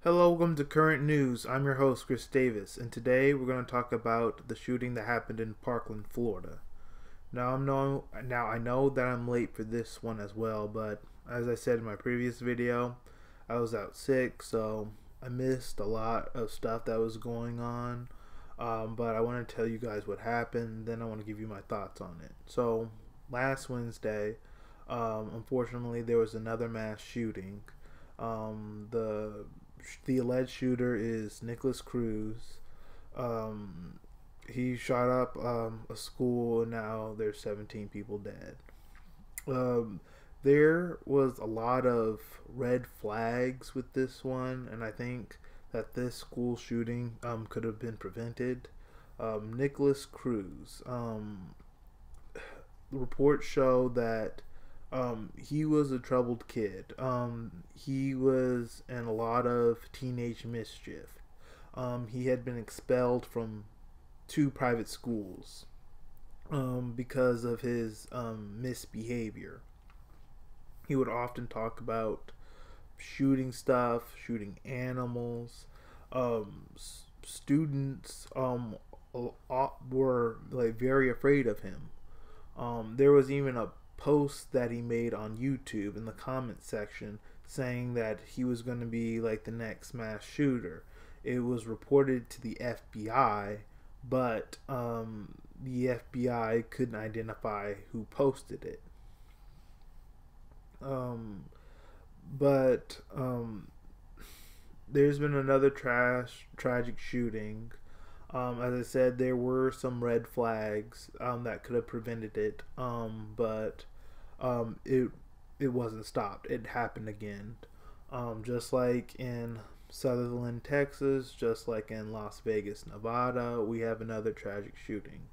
Hello, welcome to Current News. I'm your host, Chris Davis, and today we're going to talk about the shooting that happened in Parkland, Florida. Now I know that I'm late for this one as well, but as I said in my previous video, I was out sick, so I missed a lot of stuff that was going on. But I want to tell you guys what happened, then I want to give you my thoughts on it. So, last Wednesday, unfortunately, there was another mass shooting. The alleged shooter is Nicholas Cruz. He shot up a school, and now there's 17 people dead. There was a lot of red flags with this one, and I think that this school shooting could have been prevented. Nicholas Cruz. Reports show that he was a troubled kid. He was in a lot of teenage mischief. He had been expelled from two private schools because of his misbehavior. He would often talk about shooting stuff, shooting animals. Students were like very afraid of him. There was even a post that he made on YouTube in the comment section saying that he was going to be like the next mass shooter. It was reported to the FBI, but the FBI couldn't identify who posted it. But there's been another tragic shooting. As I said, there were some red flags that could have prevented it, but it wasn't stopped. It happened again, just like in Sutherland, Texas, just like in Las Vegas, Nevada. We have another tragic shooting.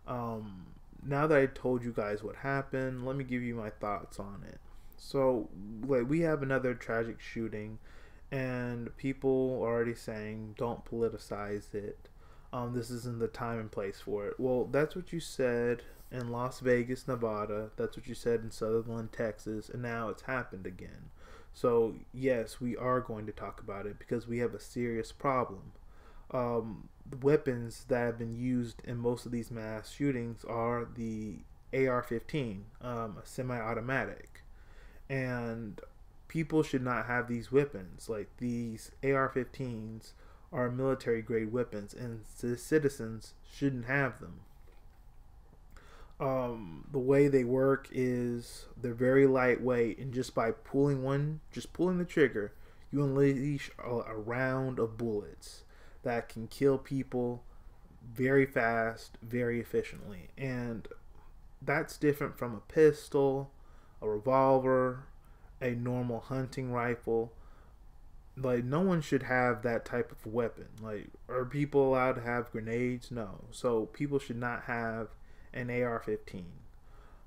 Now that I told you guys what happened, let me give you my thoughts on it. So, like, we have another tragic shooting, and people are already saying don't politicize it. This isn't the time and place for it. Well, that's what you said in Las Vegas, Nevada. That's what you said in Sutherland, Texas, and now it's happened again. So, yes, we are going to talk about it because we have a serious problem. The weapons that have been used in most of these mass shootings are the AR-15, a semi-automatic. And people should not have these weapons. Like, these AR-15s are military grade weapons, and citizens shouldn't have them. The way they work is they're very lightweight, and just by pulling the trigger, you unleash a round of bullets that can kill people very fast, very efficiently. And that's different from a pistol, a revolver, a normal hunting rifle. Like, no one should have that type of weapon. Like, are people allowed to have grenades? No. So people should not have an AR-15.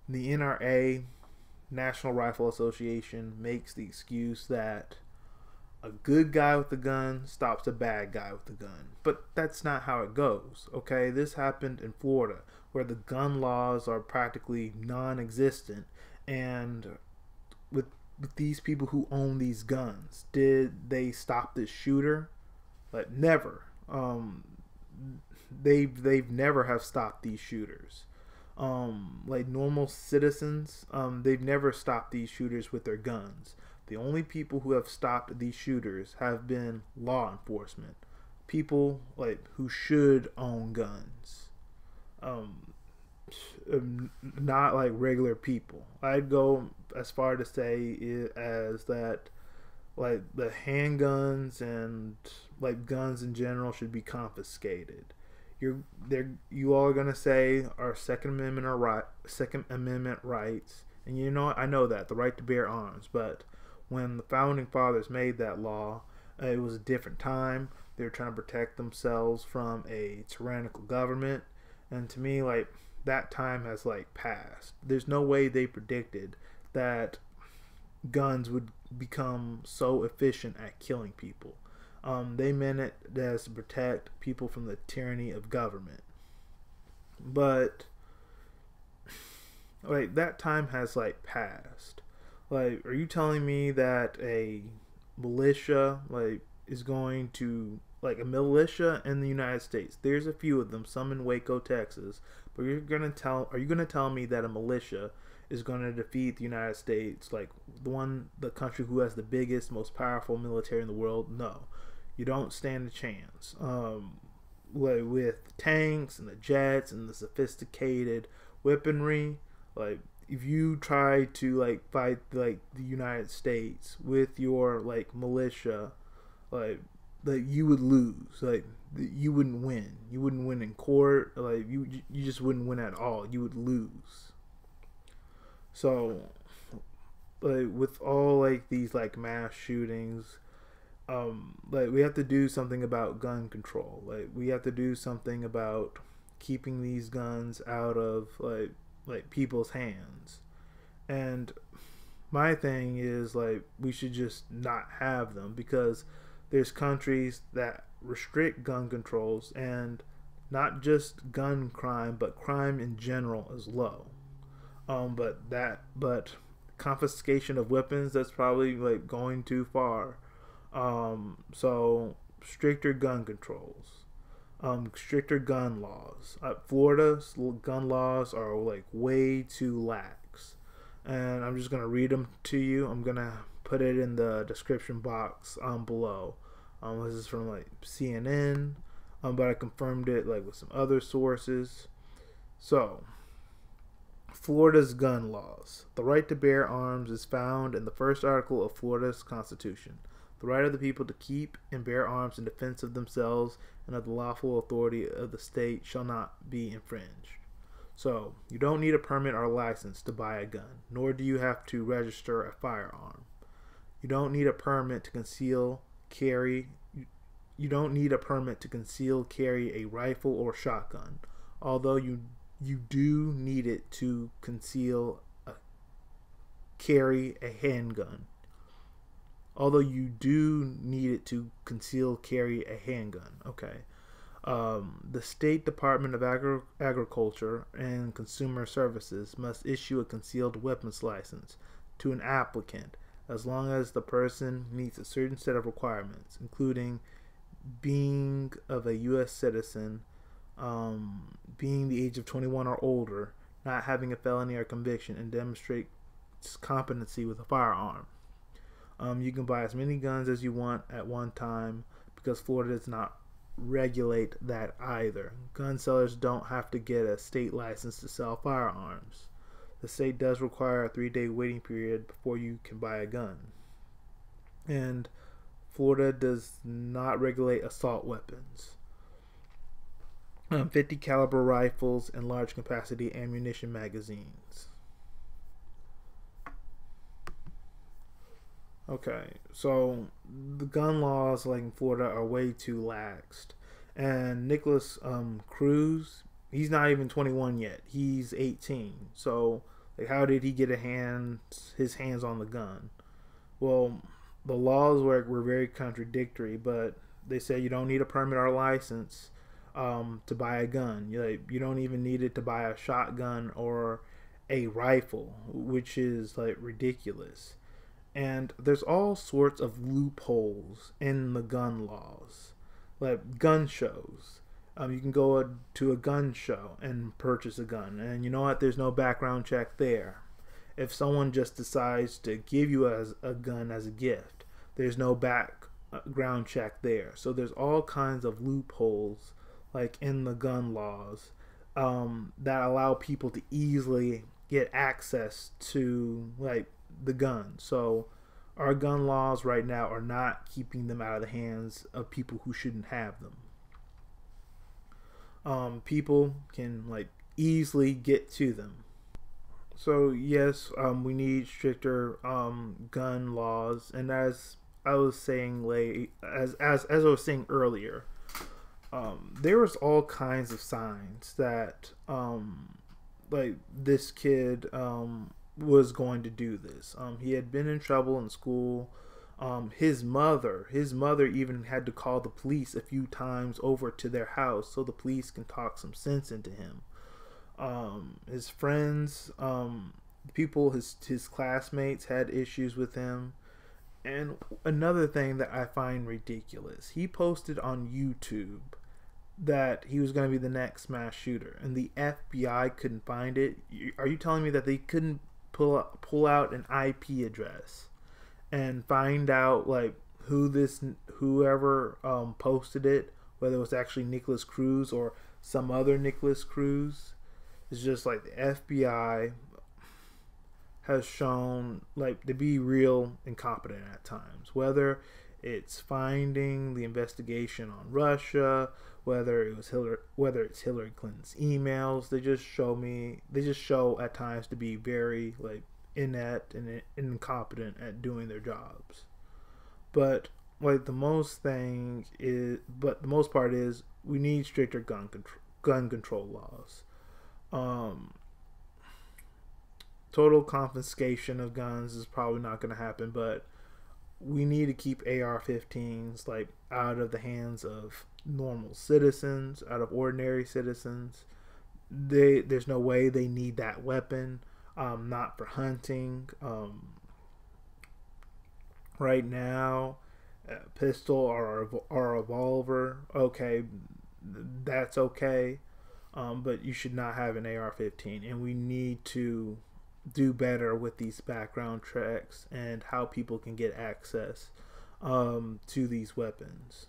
The NRA, National Rifle Association, makes the excuse that a good guy with a gun stops a bad guy with a gun. But that's not how it goes, okay? This happened in Florida, where the gun laws are practically non-existent, and with these people who own these guns, did they stop this shooter? Like, never. They've never have stopped these shooters. Like normal citizens, they've never stopped these shooters with their guns. The only people who have stopped these shooters have been law enforcement, people like who should own guns. Not like regular people. I'd go as far to say as that like the handguns and like guns in general should be confiscated. You all are gonna say our Second Amendment rights, and you know, I know that the right to bear arms. But when the founding fathers made that law, it was a different time. They were trying to protect themselves from a tyrannical government, and to me, like, that time has like passed. There's no way they predicted that guns would become so efficient at killing people. They meant it as to protect people from the tyranny of government. But like, that time has like passed. Like, are you telling me that a militia, like is going to, like, a militia in the United States. There's a few of them, some in Waco, Texas. But are you gonna tell me that a militia is going to defeat the United States, like the country who has the biggest, most powerful military in the world? No, you don't stand a chance. With tanks and the jets and the sophisticated weaponry, like if you try to like fight like the United States with your like militia, like you would lose. Like you wouldn't win. You wouldn't win in court. Like you just wouldn't win at all. You would lose. So, like with all like these like mass shootings, like we have to do something about gun control. Like we have to do something about keeping these guns out of like people's hands. And my thing is like we should just not have them, because there's countries that restrict gun controls, and not just gun crime but crime in general is low. But confiscation of weapons, that's probably like going too far. So stricter gun controls, stricter gun laws. Florida's gun laws are like way too lax, and I'm just gonna read them to you. I'm gonna put it in the description box below. This is from like CNN, but I confirmed it like with some other sources. So, Florida's gun laws. The right to bear arms is found in the first article of Florida's Constitution. The right of the people to keep and bear arms in defense of themselves and of the lawful authority of the state shall not be infringed. So, you don't need a permit or license to buy a gun, nor do you have to register a firearm. You don't need a permit to conceal carry. You don't need a permit to conceal carry a rifle or shotgun, although you do need it to carry a handgun. Although you do need it to conceal carry a handgun. Okay. The State Department of Agriculture and Consumer Services must issue a concealed weapons license to an applicant as long as the person meets a certain set of requirements, including being of a U.S. citizen, being the age of 21 or older, not having a felony or conviction, and demonstrate competency with a firearm. You can buy as many guns as you want at one time, because Florida does not regulate that either. Gun sellers don't have to get a state license to sell firearms. The state does require a 3-day waiting period before you can buy a gun. And Florida does not regulate assault weapons. 50 caliber rifles and large capacity ammunition magazines. Okay, so the gun laws like in Florida are way too laxed. And Nicholas Cruz, he's not even 21 yet. He's 18. So like, how did he get his hands on the gun? Well, the laws were very contradictory, but they say you don't need a permit or license to buy a gun. You don't even need it to buy a shotgun or a rifle, which is like ridiculous. And there's all sorts of loopholes in the gun laws, like gun shows. You can go to a gun show and purchase a gun, and you know what? There's no background check there. If someone just decides to give you a gun as a gift, there's no background check there. So there's all kinds of loopholes like in the gun laws that allow people to easily get access to like the gun. So our gun laws right now are not keeping them out of the hands of people who shouldn't have them. People can like easily get to them. So yes, we need stricter gun laws, and as I was saying as I was saying earlier, there was all kinds of signs that like this kid was going to do this. He had been in trouble in school. His mother even had to call the police a few times over to their house so the police can talk some sense into him. His friends, his classmates had issues with him, And another thing that I find ridiculous, he posted on YouTube that he was going to be the next mass shooter, and the FBI couldn't find it. Are you telling me that they couldn't pull out an IP address and find out like whoever posted it, whether it was actually Nicholas Cruz or some other Nicholas Cruz? It's just like the FBI has shown like to be real incompetent at times, whether it's finding the investigation on Russia, whether it's Hillary Clinton's emails. They just show at times to be very like inept and incompetent at doing their jobs. But like the most part is we need stricter gun control laws. Total confiscation of guns is probably not going to happen, but we need to keep AR-15s like out of the hands of normal citizens, out of ordinary citizens. There's no way they need that weapon, not for hunting. Right now, a pistol or a revolver, okay, that's okay, but you should not have an AR-15, and we need to do better with these background checks and how people can get access to these weapons.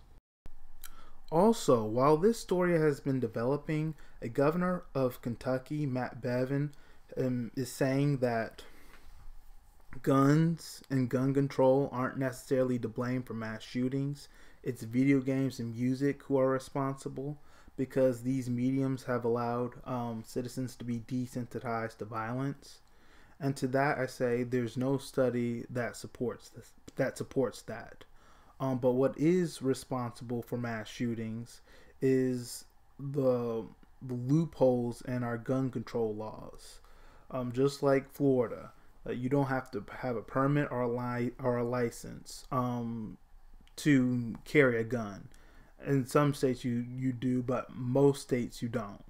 Also, while this story has been developing, a governor of Kentucky, Matt Bevin, is saying that guns and gun control aren't necessarily to blame for mass shootings. It's video games and music who are responsible, because these mediums have allowed citizens to be desensitized to violence. And to that I say there's no study that supports that. But what is responsible for mass shootings is the loopholes in our gun control laws. Just like Florida, you don't have to have a permit or a license to carry a gun. In some states you do, but most states you don't.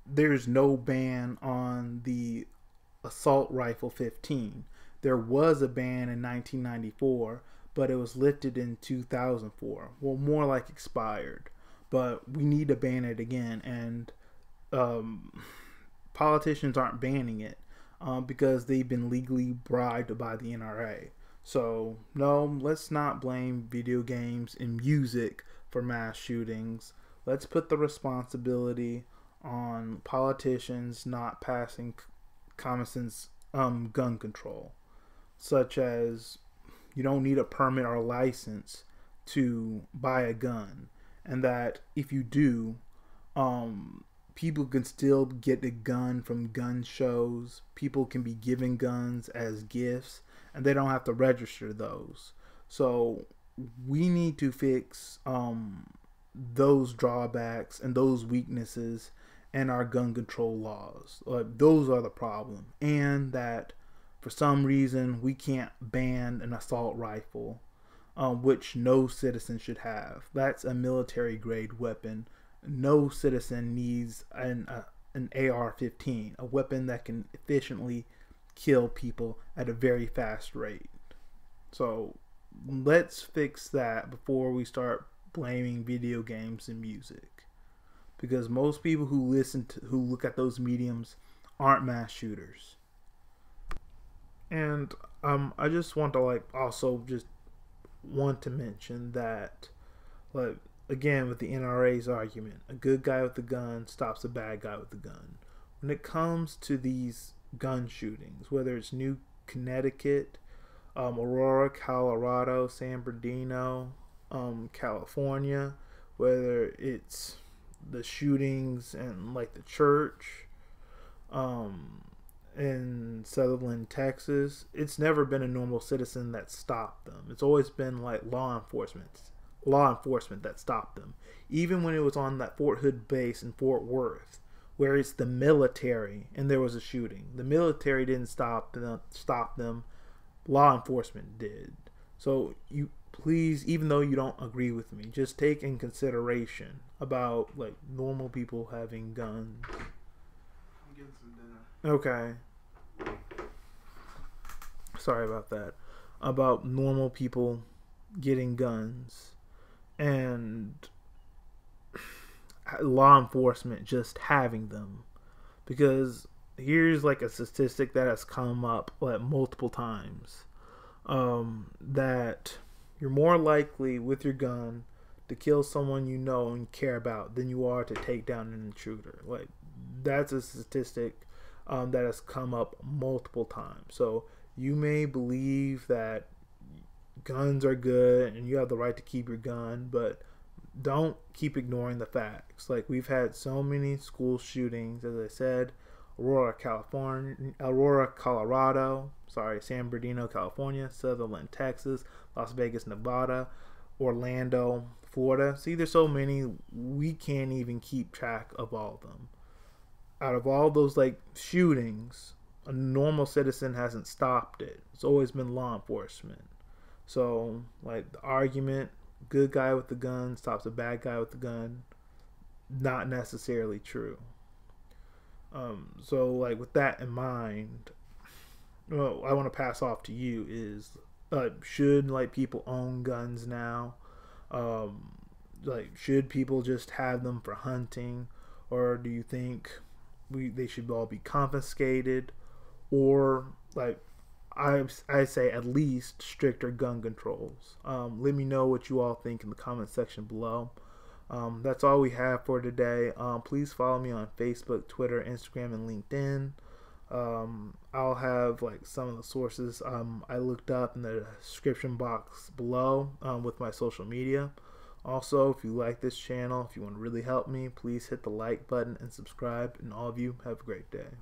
There's no ban on the assault rifle 15. There was a ban in 1994, but it was lifted in 2004. Well, more like expired. But we need to ban it again, and politicians aren't banning it because they've been legally bribed by the NRA. So no, let's not blame video games and music for mass shootings. Let's put the responsibility on politicians not passing common sense gun control, such as you don't need a permit or a license to buy a gun, and that if you do, people can still get a gun from gun shows. People can be given guns as gifts, and they don't have to register those. So we need to fix those drawbacks and those weaknesses in our gun control laws. Those are the problem. And that for some reason we can't ban an assault rifle, which no citizen should have. That's a military grade weapon. No citizen needs an AR-15, a weapon that can efficiently kill people at a very fast rate. So let's fix that before we start blaming video games and music, because most people who look at those mediums aren't mass shooters. And I just want to want to mention that, like, again, with the NRA's argument, a good guy with a gun stops a bad guy with a gun. When it comes to these gun shootings, whether it's New Connecticut, Aurora, Colorado, San Bernardino, California, whether it's the shootings in like the church in Sutherland, Texas, it's never been a normal citizen that stopped them. It's always been like law enforcement that stopped them. Even when it was on that Fort Hood base in Fort Worth, where it's the military and there was a shooting, the military didn't stop them. Law enforcement did. So you please, even though you don't agree with me, just take in consideration about like normal people having guns. I'm getting some dinner. Okay. sorry about that, about normal people getting guns and law enforcement just having them. Because here's like a statistic that has come up like multiple times, that you're more likely with your gun to kill someone you know and care about than you are to take down an intruder. Like, that's a statistic that has come up multiple times. So you may believe that guns are good and you have the right to keep your gun, but don't keep ignoring the facts. Like, we've had so many school shootings, as I said: Aurora, Colorado, San Bernardino, California, Sutherland, Texas, Las Vegas, Nevada, Orlando, Florida. See, there's so many, we can't even keep track of all of them. Out of all those like shootings, a normal citizen hasn't stopped it. It's always been law enforcement. So, like, the argument, good guy with the gun stops a bad guy with the gun, not necessarily true. So, like, with that in mind, what I want to pass off to you is, should like people own guns now? Like, should people just have them for hunting, or do you think they should all be confiscated, or like I say at least stricter gun controls? Let me know what you all think in the comment section below. That's all we have for today. Please follow me on Facebook, Twitter, Instagram, and LinkedIn. I'll have like some of the sources I looked up in the description box below with my social media. Also, if you like this channel, if you want to really help me, please hit the like button and subscribe. And all of you have a great day.